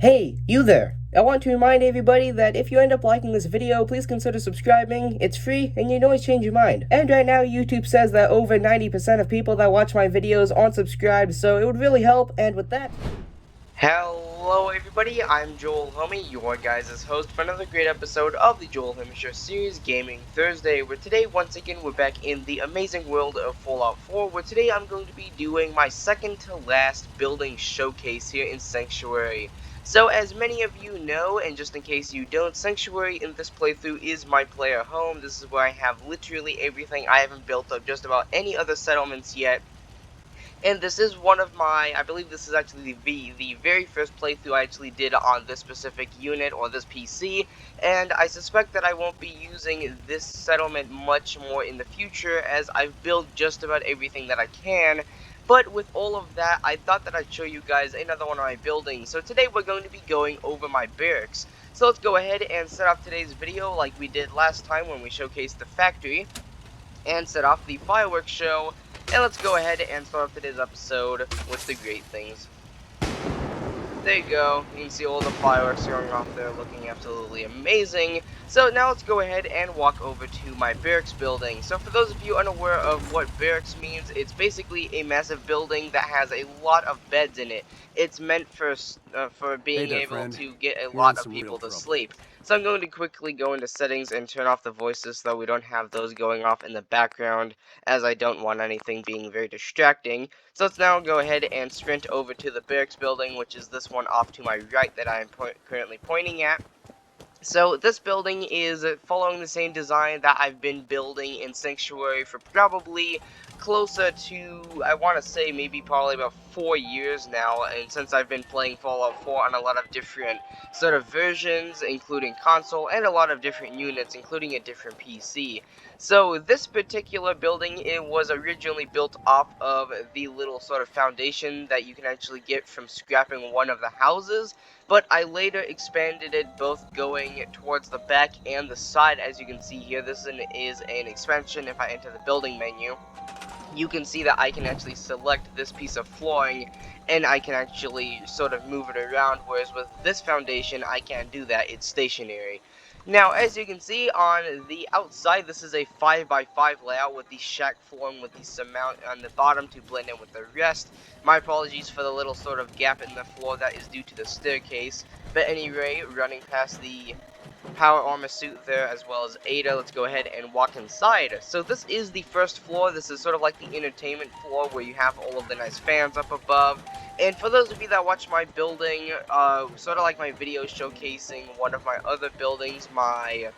Hey, you there! I want to remind everybody that if you end up liking this video, please consider subscribing. It's free, and you can always change your mind. And right now, YouTube says that over 90% of people that watch my videos aren't subscribed, so it would really help, and with that... Hello everybody, I'm Joel Homie, your guys' host for another great episode of the Joel Homie Show series, Gaming Thursday, where today, once again, we're back in the amazing world of Fallout 4, where today I'm going to be doing my second to last building showcase here in Sanctuary. So, as many of you know, and just in case you don't, Sanctuary in this playthrough is my player home. This is where I have literally everything. I haven't built up just about any other settlements yet. And this is one of my, I believe this is actually the very first playthrough I actually did on this specific unit or this PC, and I suspect that I won't be using this settlement much more in the future as I've built just about everything that I can. But with all of that, I thought that I'd show you guys another one of my buildings. So today we're going to be going over my barracks. So let's go ahead and set up today's video like we did last time when we showcased the factory, and set off the fireworks show. And let's go ahead and start off today's episode with the great things. There you go. You can see all the fireworks going off there looking absolutely amazing. So now let's go ahead and walk over to my barracks building. So for those of you unaware of what barracks means, it's basically a massive building that has a lot of beds in it. It's meant for being able to get a lot of people to sleep. So I'm going to quickly go into settings and turn off the voices so that we don't have those going off in the background, as I don't want anything being very distracting. So let's now go ahead and sprint over to the barracks building, which is this one off to my right that I am currently pointing at. So this building is following the same design that I've been building in Sanctuary for probably closer to, I want to say maybe probably about 4 years now, and since I've been playing Fallout 4 on a lot of different sort of versions, including console, and a lot of different units, including a different PC. So this particular building, it was originally built off of the little sort of foundation that you can actually get from scrapping one of the houses, but I later expanded it both going towards the back and the side. As you can see here, this is an expansion. If I enter the building menu, you can see that I can actually select this piece of flooring and I can actually sort of move it around, whereas with this foundation I can't do that, it's stationary. Now, as you can see on the outside, this is a 5x5 layout with the shack flooring with the cement on the bottom to blend in with the rest. My apologies for the little sort of gap in the floor, that is due to the staircase. But anyway, running past the power armor suit there, as well as Ada, let's go ahead and walk inside. So this is the first floor. This is sort of like the entertainment floor where you have all of the nice fans up above. And for those of you that watch my building, sort of like my video showcasing one of my other buildings, my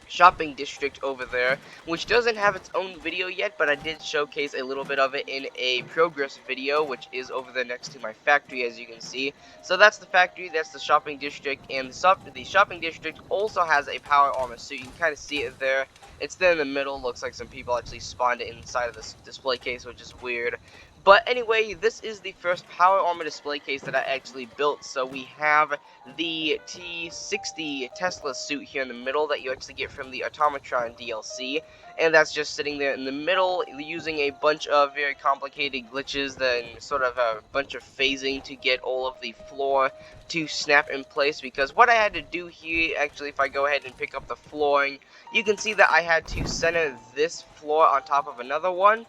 shopping district over there, which doesn't have its own video yet, but I did showcase a little bit of it in a progress video, which is over there next to my factory, as you can see. So that's the factory, that's the shopping district, and the shopping district also has a power armor, so you can kind of see it there. It's there in the middle. Looks like some people actually spawned it inside of this display case, which is weird. But anyway, this is the first power armor display case that I actually built. So we have the T60 Tesla suit here in the middle that you actually get from the Automatron DLC, and that's just sitting there in the middle using a bunch of very complicated glitches, then sort of a bunch of phasing to get all of the floor to snap in place. Because what I had to do here, actually, if I go ahead and pick up the flooring, you can see that I had to center this floor on top of another one.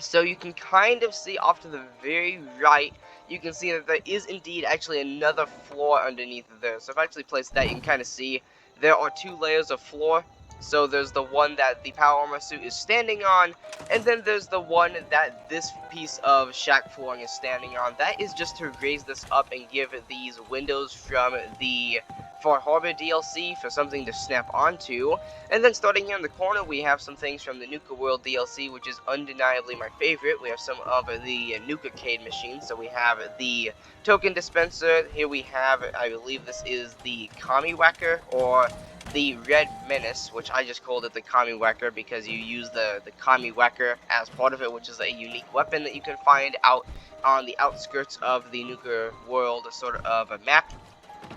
So you can kind of see off to the very right, you can see that there is indeed actually another floor underneath there. So if I actually place that, you can kind of see there are 2 layers of floor. So there's the one that the power armor suit is standing on, and then there's the one that this piece of shack flooring is standing on. That is just to raise this up and give these windows from the Far Harbor DLC for something to snap onto. And then starting here in the corner, we have some things from the Nuka World DLC, which is undeniably my favorite. We have some of the Nuka-Cade machines. So we have the token dispenser. Here we have, I believe this is the Kami Whacker, or the Red Menace, which I just called it the Kami Whacker because you use the Kami Whacker as part of it, which is a unique weapon that you can find out on the outskirts of the Nuka World sort of a map.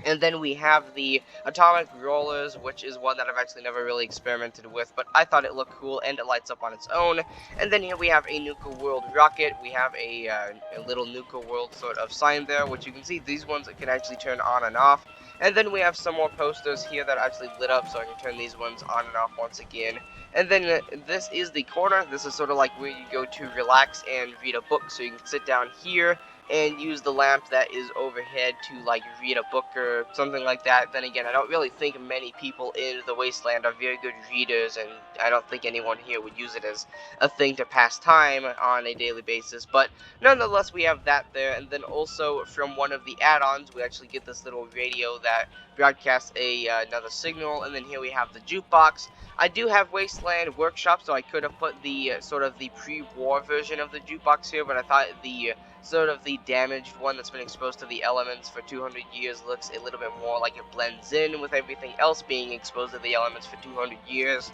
And then we have the atomic rollers, which is one that I've actually never really experimented with, but I thought it looked cool and it lights up on its own. And then here we have a Nuka World rocket. We have a little Nuka World sort of sign there, which you can see these ones can actually turn on and off. And then we have some more posters here that are actually lit up, so I can turn these ones on and off once again. And then this is the corner. This is sort of like where you go to relax and read a book, so you can sit down here and use the lamp that is overhead to like read a book or something like that. Then again, I don't really think many people in the Wasteland are very good readers, and I don't think anyone here would use it as a thing to pass time on a daily basis, but nonetheless we have that there. And then also from one of the add-ons we actually get this little radio that broadcasts another signal. And then here we have the jukebox. I do have Wasteland Workshop, so I could have put the sort of the pre-war version of the jukebox here, but I thought the sort of the damaged one that's been exposed to the elements for 200 years looks a little bit more like it blends in with everything else being exposed to the elements for 200 years.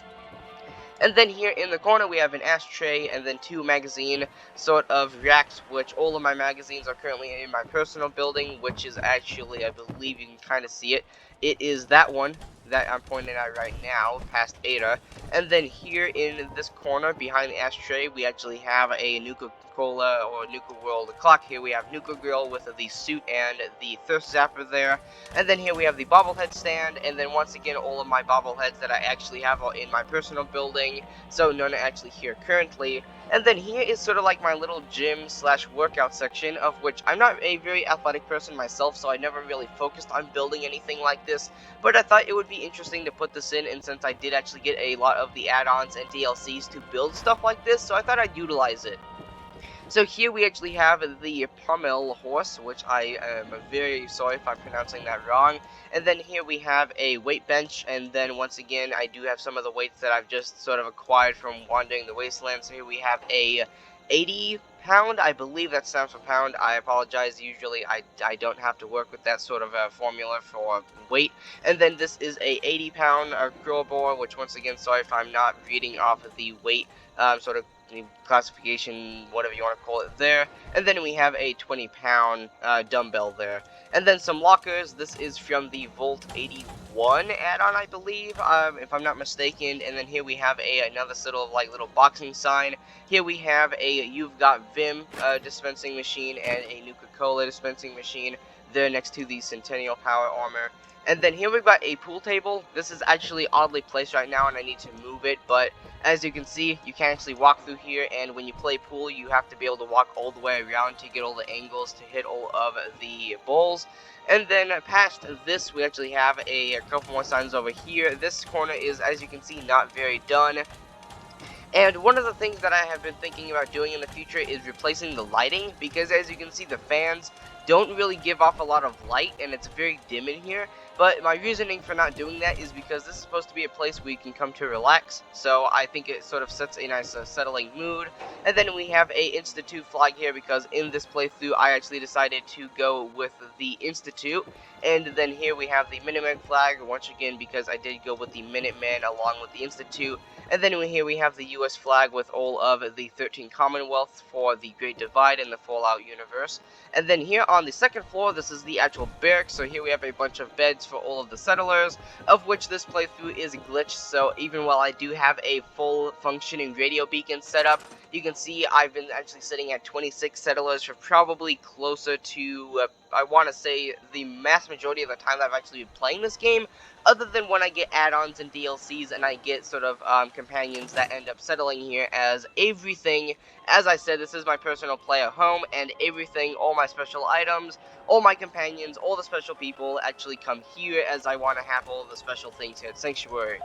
And then here in the corner we have an ashtray and then two magazine sort of racks, which all of my magazines are currently in my personal building, which is actually, I believe you can kind of see it. It is that one that I'm pointing at right now, past Ada. And then here in this corner behind the ashtray, we actually have a Nuka-Cola or Nuka World clock. Here we have Nuka Girl with the suit and the thirst zapper there. And then here we have the bobblehead stand, and then once again all of my bobbleheads that I actually have are in my personal building, so none are actually here currently. And then here is sort of like my little gym slash workout section, of which I'm not a very athletic person myself, so I never really focused on building anything like this, but I thought it would be interesting to put this in, and since I did actually get a lot of the add-ons and DLCs to build stuff like this, so I thought I'd utilize it. So here we actually have the pommel horse, which I am very sorry if I'm pronouncing that wrong. And then here we have a weight bench, and then once again I do have some of the weights that I've just sort of acquired from wandering the wasteland. So here we have a 80 pound, I believe that stands for pound. I apologize, usually I don't have to work with that sort of formula for weight. And then this is a 80 pound curl bore, which once again, sorry if I'm not reading off of the weight sort of classification, whatever you want to call it there. And then we have a 20-pound dumbbell there. And then some lockers. This is from the Volt 81 add-on, I believe, if I'm not mistaken. And then here we have another sort of like little boxing sign. Here we have a You've Got Vim dispensing machine and a Nuka-Cola dispensing machine there next to the Centennial Power Armor. And then here we've got a pool table. This is actually oddly placed right now and I need to move it, but as you can see, you can actually walk through here, and when you play pool, you have to be able to walk all the way around to get all the angles to hit all of the balls. And then past this, we actually have a couple more signs over here. This corner is, as you can see, not very done. And one of the things that I have been thinking about doing in the future is replacing the lighting, because as you can see, the fans don't really give off a lot of light, and it's very dim in here. But my reasoning for not doing that is because this is supposed to be a place where you can come to relax, so I think it sort of sets a nice settling mood. And then we have a Institute flag here, because in this playthrough I actually decided to go with the Institute. And then here we have the Minuteman flag, once again because I did go with the Minuteman along with the Institute. And then here we have the US flag with all of the 13 Commonwealths for the Great Divide in the Fallout universe. And then here on the second floor, this is the actual barracks, so here we have a bunch of beds for all of the settlers, of which this playthrough is glitched, so even while I do have a full functioning radio beacon set up, you can see I've been actually sitting at 26 settlers for probably closer to, I want to say, the mass majority of the time that I've actually been playing this game, other than when I get add-ons and DLCs and I get sort of companions that end up settling here, as everything, as I said, this is my personal player home, and everything, all my special items, all my companions, all the special people actually come here, as I want to have all the special things here at Sanctuary.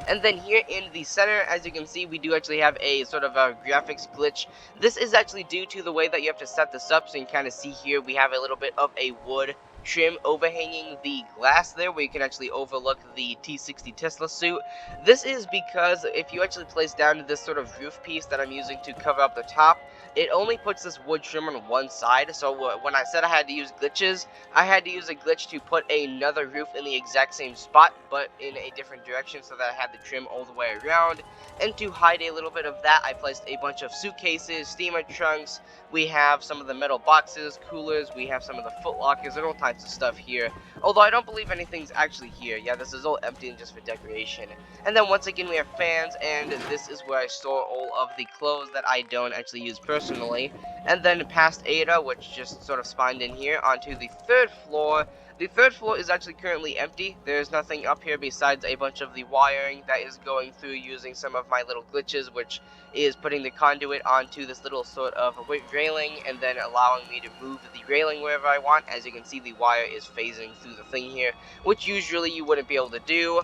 And then here in the center, as you can see, we do actually have a sort of a graphics glitch. This is actually due to the way that you have to set this up, so you can kind of see here we have a little bit of a wood trim overhanging the glass there, where you can actually overlook the T-60 Tesla suit. This is because if you actually place down this sort of roof piece that I'm using to cover up the top, it only puts this wood trim on one side. So when I said I had to use glitches, I had to use a glitch to put another roof in the exact same spot, but in a different direction, so that I had the trim all the way around. And to hide a little bit of that, I placed a bunch of suitcases, steamer trunks, we have some of the metal boxes, coolers, we have some of the foot lockers, and all types types of stuff here. Although I don't believe anything's actually here. Yeah, this is all empty and just for decoration. And then once again we have fans, and this is where I store all of the clothes that I don't actually use personally. And then past Ada, which just sort of spawned in here, onto the 3rd floor. The 3rd floor is actually currently empty. There's nothing up here besides a bunch of the wiring that is going through using some of my little glitches, which is putting the conduit onto this little sort of railing and then allowing me to move the railing wherever I want. As you can see, the wire is phasing through the thing here, which usually you wouldn't be able to do.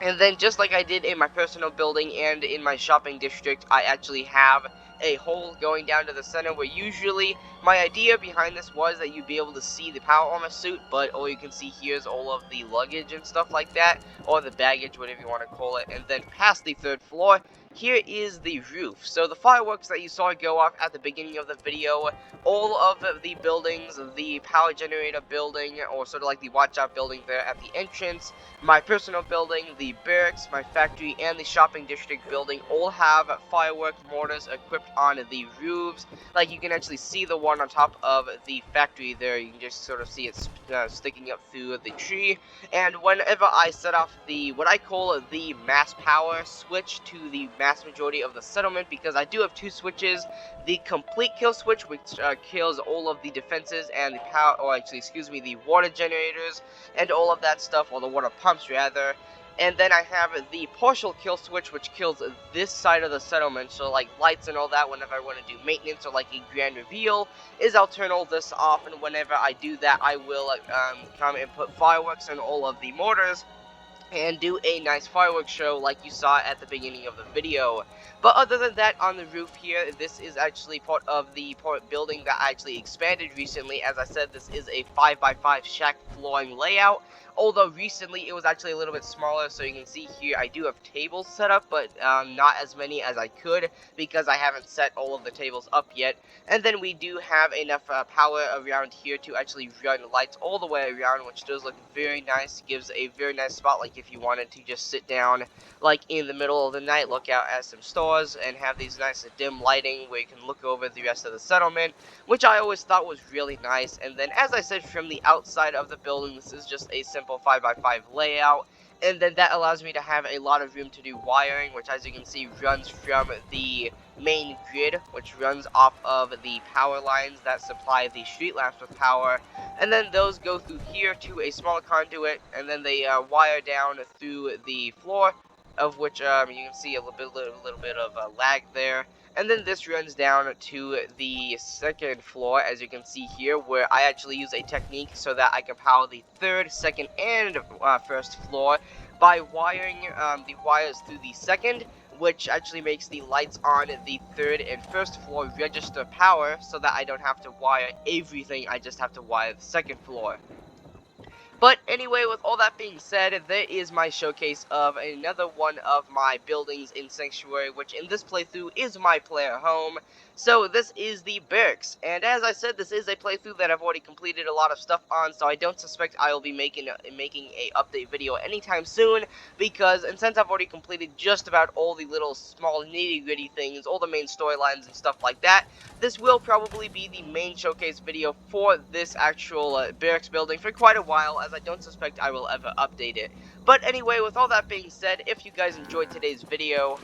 And then just like I did in my personal building and in my shopping district, I actually have a hole going down to the center where usually my idea behind this was that you'd be able to see the power armor suit, but all you can see here is all of the luggage and stuff like that, or the baggage, whatever you want to call it. And then past the 3rd floor, here is the roof. So the fireworks that you saw go off at the beginning of the video, all of the buildings, the power generator building, or sort of like the watch out building there at the entrance, my personal building, the barracks, my factory, and the shopping district building all have firework mortars equipped on the roofs. Like, you can actually see the one on top of the factory there. You can just sort of see it sticking up through the tree. And whenever I set off the, what I call the mass power switch to the mass majority of the settlement, because I do have 2 switches, the complete kill switch, which kills all of the defenses and the power, or actually, excuse me, the water generators and all of that stuff, or the water pumps rather. And then I have the partial kill switch, which kills this side of the settlement, so like lights and all that. Whenever I want to do maintenance or like a grand reveal, I'll turn all this off, and whenever I do that, I will come and put fireworks in all of the mortars and do a nice fireworks show like you saw at the beginning of the video. But other than that, on the roof here, this is actually part of the building that I actually expanded recently. As I said, this is a 5x5 shack flooring layout, although recently it was actually a little bit smaller. So you can see here I do have tables set up, but not as many as I could because I haven't set all of the tables up yet. And then we do have enough power around here to actually run lights all the way around, which does look very nice. Gives a very nice spot, like if you wanted to just sit down like in the middle of the night, look out at some stores, and have these nice dim lighting where you can look over the rest of the settlement, which I always thought was really nice. And then, as I said, from the outside of the building, this is just a simple 5x5 layout, and then that allows me to have a lot of room to do wiring, which, as you can see, runs from the main grid, which runs off of the power lines that supply the street lamps with power, and then those go through here to a smaller conduit, and then they wire down through the floor, of which you can see a little bit of lag there. And then this runs down to the 2nd floor, as you can see here, where I actually use a technique so that I can power the 3rd, 2nd, and 1st floor by wiring the wires through the 2nd, which actually makes the lights on the 3rd and 1st floor register power, so that I don't have to wire everything, I just have to wire the 2nd floor. But anyway, with all that being said, there is my showcase of another one of my buildings in Sanctuary, which in this playthrough is my player home. So this is the Barracks, and as I said, this is a playthrough that I've already completed a lot of stuff on, so I don't suspect I will be making a update video anytime soon, because, and since I've already completed just about all the little small nitty-gritty things, all the main storylines and stuff like that, this will probably be the main showcase video for this actual Barracks building for quite a while, as I don't suspect I will ever update it. But anyway, with all that being said, if you guys enjoyed today's video,